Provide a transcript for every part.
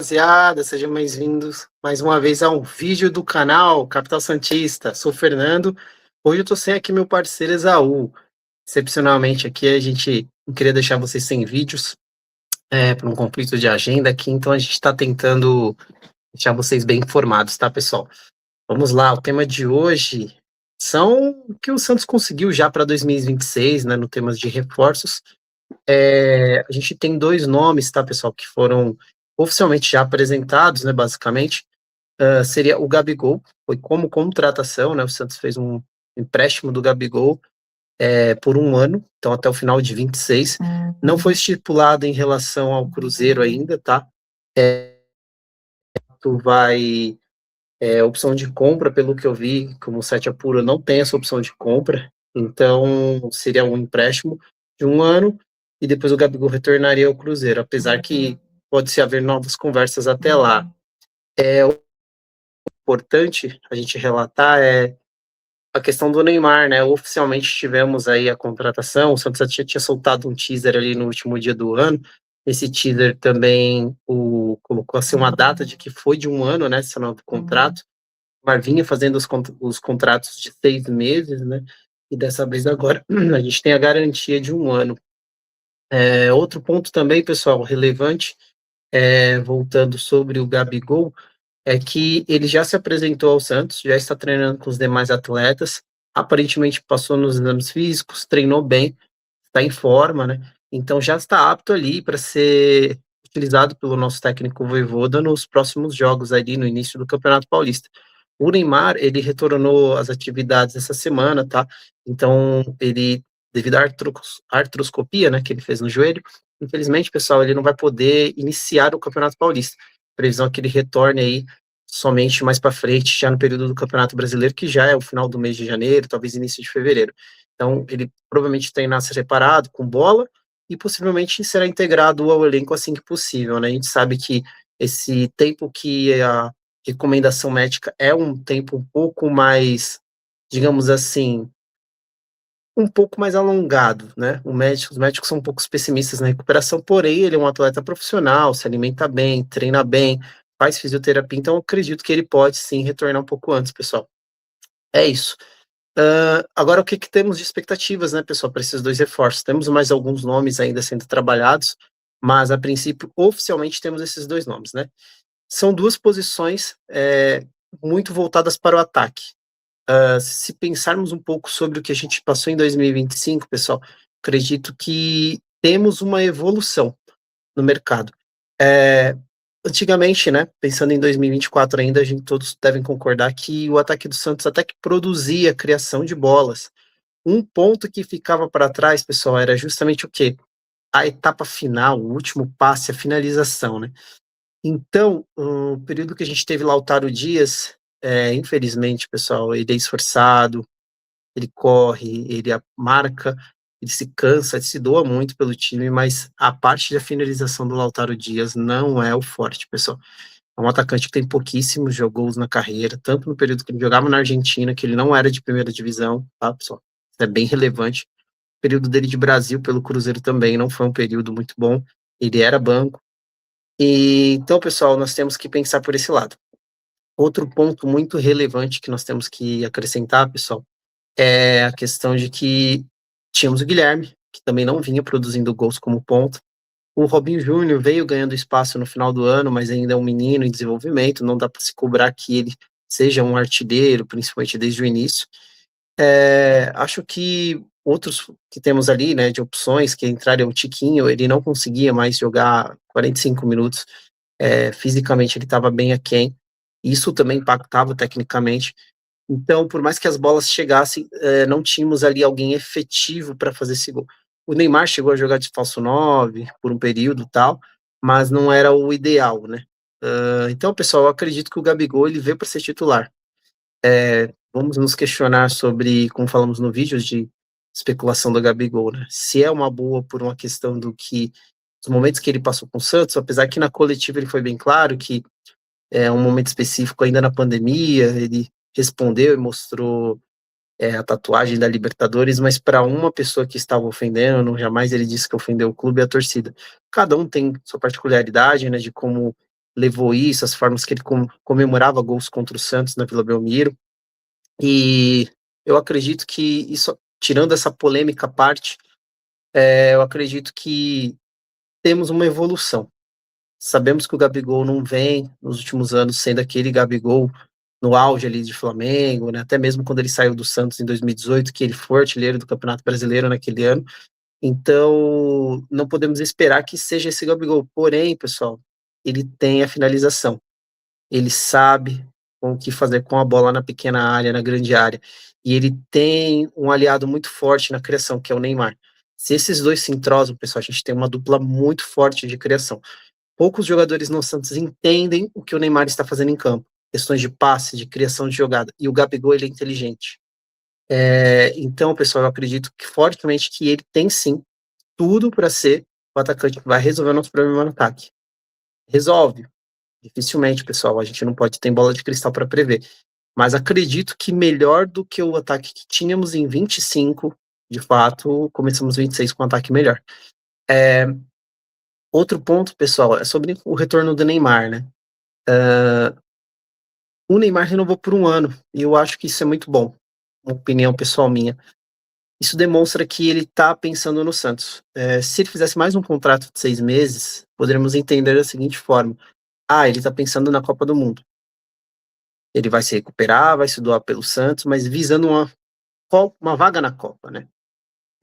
Rapaziada, sejam bem-vindos mais uma vez a um vídeo do canal Capital Santista. Sou o Fernando. Hoje eu tô sem aqui meu parceiro Esaú. Excepcionalmente aqui a gente não queria deixar vocês sem vídeos, por um conflito de agenda aqui, então a gente está tentando deixar vocês bem informados, tá, pessoal? Vamos lá, o tema de hoje são o que o Santos conseguiu já para 2026, né, no temas de reforços. A gente tem dois nomes, tá, pessoal, que foram oficialmente já apresentados, né, basicamente. Seria o Gabigol, foi como contratação, né? O Santos fez um empréstimo do Gabigol por um ano, então até o final de 26. Não foi estipulado em relação ao Cruzeiro ainda, tá? Tu vai. Opção de compra, pelo que eu vi, como o site apura, não tem essa opção de compra, então seria um empréstimo de um ano e depois o Gabigol retornaria ao Cruzeiro, apesar que pode-se haver novas conversas até lá. Importante a gente relatar a questão do Neymar, né? Oficialmente tivemos aí a contratação, o Santos já tinha soltado um teaser ali no último dia do ano. Esse teaser também colocou assim uma data de que foi de um ano, né? Esse novo contrato. O Neymar vinha fazendo os contratos de 6 meses, né? E dessa vez agora a gente tem a garantia de um ano. Outro ponto também, pessoal, relevante, voltando sobre o Gabigol, é que ele já se apresentou ao Santos, já está treinando com os demais atletas, aparentemente passou nos exames físicos, treinou bem, está em forma, né? Então já está apto ali para ser utilizado pelo nosso técnico Vojvoda nos próximos jogos ali no início do Campeonato Paulista. O Neymar, ele retornou às atividades essa semana, tá? Então ele, devido à artroscopia, né, que ele fez no joelho, infelizmente, pessoal, ele não vai poder iniciar o Campeonato Paulista. Previsão é que ele retorne aí somente mais para frente, já no período do Campeonato Brasileiro, que já é o final do mês de janeiro, talvez início de fevereiro. Então, ele provavelmente terá separado com bola e possivelmente será integrado ao elenco assim que possível, né? A gente sabe que esse tempo que a recomendação médica é um tempo um pouco mais, digamos assim, um pouco mais alongado, né? Os médicos são um pouco pessimistas na recuperação, porém, ele é um atleta profissional, se alimenta bem, treina bem, faz fisioterapia, então eu acredito que ele pode sim retornar um pouco antes, pessoal. É isso. Agora, o que, que temos de expectativas, né, pessoal, para esses dois reforços? Temos mais alguns nomes ainda sendo trabalhados, mas a princípio, oficialmente, temos esses dois nomes, né? São duas posições muito voltadas para o ataque. Se pensarmos um pouco sobre o que a gente passou em 2025, pessoal, acredito que temos uma evolução no mercado. Antigamente, né, pensando em 2024 ainda, a gente todos devem concordar que o ataque do Santos até que produzia criação de bolas. Um ponto que ficava para trás, pessoal, era justamente o quê? A etapa final, o último passe, a finalização, né? Então, o período que a gente teve Lautaro Dias, infelizmente, pessoal, ele é esforçado, ele corre, marca, ele se cansa, ele se doa muito pelo time, mas a parte da finalização do Lautaro Dias não é o forte, pessoal. É um atacante que tem pouquíssimos gols na carreira, tanto no período que ele jogava na Argentina, que ele não era de primeira divisão, tá, pessoal? Isso é bem relevante. O período dele de Brasil pelo Cruzeiro também não foi um período muito bom, ele era banco. E, então, pessoal, nós temos que pensar por esse lado. Outro ponto muito relevante que nós temos que acrescentar, pessoal, é a questão de que tínhamos o Guilherme, que também não vinha produzindo gols como ponta. O Robinho Júnior veio ganhando espaço no final do ano, mas ainda é um menino em desenvolvimento, não dá para se cobrar que ele seja um artilheiro, principalmente desde o início. Acho que outros que temos ali, né, de opções, que entraram o Tiquinho, ele não conseguia mais jogar 45 minutos, fisicamente ele estava bem aquém, isso também impactava tecnicamente. Então, por mais que as bolas chegassem, não tínhamos ali alguém efetivo para fazer esse gol. O Neymar chegou a jogar de falso 9 por um período tal, mas não era o ideal, né? Então, pessoal, eu acredito que o Gabigol ele veio para ser titular. Vamos nos questionar sobre, como falamos no vídeo, de especulação do Gabigol, né? Se é uma boa por uma questão do que os momentos que ele passou com o Santos, apesar que na coletiva ele foi bem claro que é um momento específico ainda na pandemia, ele respondeu e mostrou a tatuagem da Libertadores, mas para uma pessoa que estava ofendendo, jamais ele disse que ofendeu o clube e a torcida. Cada um tem sua particularidade, né, de como levou isso, as formas que ele comemorava gols contra o Santos na Vila Belmiro. E eu acredito que isso, tirando essa polêmica à parte, eu acredito que temos uma evolução. Sabemos que o Gabigol não vem nos últimos anos sendo aquele Gabigol no auge ali de Flamengo, né? Até mesmo quando ele saiu do Santos em 2018, que ele foi artilheiro do Campeonato Brasileiro naquele ano. Então, não podemos esperar que seja esse Gabigol. Porém, pessoal, ele tem a finalização. Ele sabe o que fazer com a bola na pequena área, na grande área. E ele tem um aliado muito forte na criação, que é o Neymar. Se esses dois se entrosam, pessoal, a gente tem uma dupla muito forte de criação. Poucos jogadores no Santos entendem o que o Neymar está fazendo em campo. Questões de passe, de criação de jogada. E o Gabigol, ele é inteligente. Então, pessoal, eu acredito que fortemente que ele tem sim tudo para ser o atacante que vai resolver o nosso problema no ataque. Resolve? Dificilmente, pessoal. A gente não pode ter bola de cristal para prever. Mas acredito que melhor do que o ataque que tínhamos em 25, de fato, começamos 26 com um ataque melhor. Outro ponto, pessoal, é sobre o retorno do Neymar, né? O Neymar renovou por um ano, e eu acho que isso é muito bom. Uma opinião pessoal minha. Isso demonstra que ele está pensando no Santos. Se ele fizesse mais um contrato de 6 meses, poderíamos entender da seguinte forma: ele está pensando na Copa do Mundo. Ele vai se recuperar, vai se doar pelo Santos, mas visando uma vaga na Copa, né?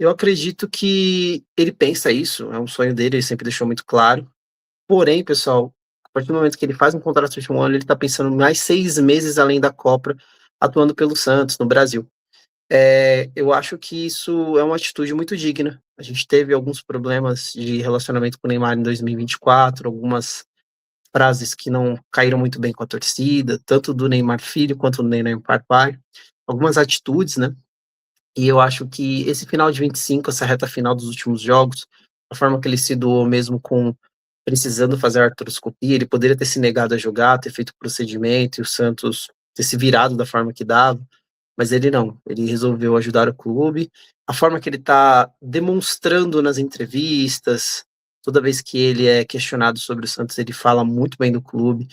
Eu acredito que ele pensa isso, é um sonho dele, ele sempre deixou muito claro. Porém, pessoal, a partir do momento que ele faz um contrato de um ano, ele está pensando mais 6 meses além da Copa, atuando pelo Santos, no Brasil. Eu acho que isso é uma atitude muito digna. A gente teve alguns problemas de relacionamento com o Neymar em 2024, algumas frases que não caíram muito bem com a torcida, tanto do Neymar filho quanto do Neymar pai, algumas atitudes, né? E eu acho que esse final de 25, essa reta final dos últimos jogos, a forma que ele se doou mesmo com precisando fazer a artroscopia, ele poderia ter se negado a jogar, ter feito o procedimento e o Santos ter se virado da forma que dava, mas ele não, ele resolveu ajudar o clube. A forma que ele está demonstrando nas entrevistas, toda vez que ele é questionado sobre o Santos, ele fala muito bem do clube,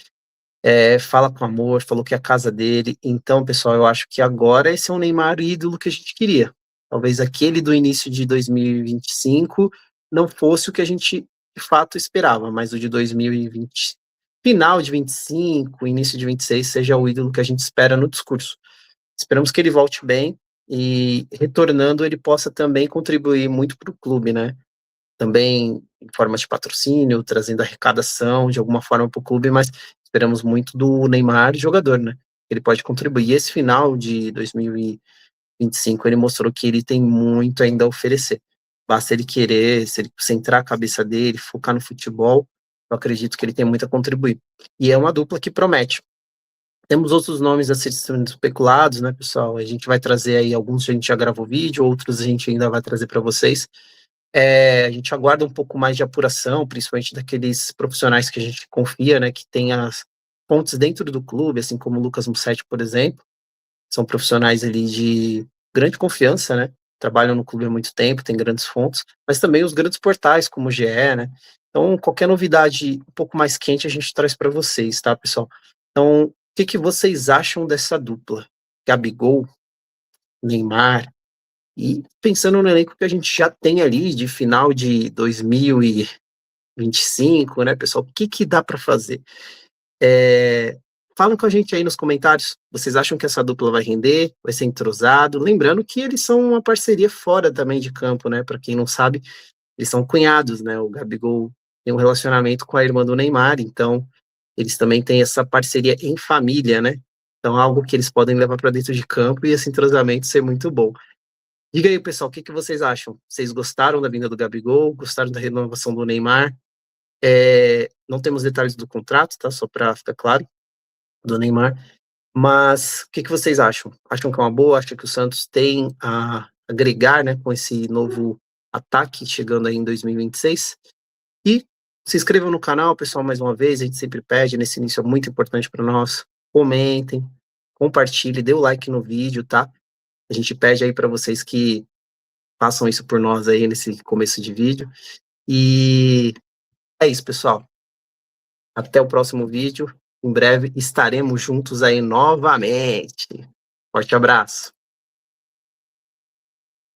fala com amor, falou que é a casa dele. Então, pessoal, eu acho que agora esse é um Neymar ídolo que a gente queria. Talvez aquele do início de 2025 não fosse o que a gente de fato esperava, mas o de 2020, final de 25, início de 26, seja o ídolo que a gente espera no discurso. Esperamos que ele volte bem e, retornando, ele possa também contribuir muito para o clube, né? Também em forma de patrocínio, trazendo arrecadação de alguma forma para o clube, mas esperamos muito do Neymar, jogador, né? Ele pode contribuir. E esse final de 2025, ele mostrou que ele tem muito ainda a oferecer. Basta ele querer, se ele centrar a cabeça dele, focar no futebol, eu acredito que ele tem muito a contribuir. E é uma dupla que promete. Temos outros nomes a serem sendo especulados, né, pessoal? A gente vai trazer aí alguns, a gente já gravou vídeo, outros a gente ainda vai trazer para vocês. A gente aguarda um pouco mais de apuração, principalmente daqueles profissionais que a gente confia, né, que tem as fontes dentro do clube, assim como o Lucas Mussetti, por exemplo. São profissionais ali de grande confiança, né? Trabalham no clube há muito tempo, têm grandes fontes, mas também os grandes portais como o GE, né? Então, qualquer novidade um pouco mais quente a gente traz para vocês, tá, pessoal? Então, o que que vocês acham dessa dupla? Gabigol, Neymar, e pensando no elenco que a gente já tem ali de final de 2025, né, pessoal? O que que dá para fazer? Falam com a gente aí nos comentários. Vocês acham que essa dupla vai render? Vai ser entrosado? Lembrando que eles são uma parceria fora também de campo, né? Para quem não sabe, eles são cunhados, né? O Gabigol tem um relacionamento com a irmã do Neymar, então eles também têm essa parceria em família, né? Então, algo que eles podem levar para dentro de campo e esse entrosamento ser muito bom. Diga aí, pessoal, o que que vocês acham? Vocês gostaram da vinda do Gabigol? Gostaram da renovação do Neymar? Não temos detalhes do contrato, tá? Só para ficar claro, do Neymar. Mas o que que vocês acham? Acham que é uma boa? Acham que o Santos tem a agregar, né, com esse novo ataque chegando aí em 2026? E se inscrevam no canal, pessoal, mais uma vez, a gente sempre pede, nesse início é muito importante para nós. Comentem, compartilhem, dê o like no vídeo, tá? A gente pede aí para vocês que façam isso por nós aí nesse começo de vídeo. E é isso, pessoal. Até o próximo vídeo. Em breve estaremos juntos aí novamente. Forte abraço.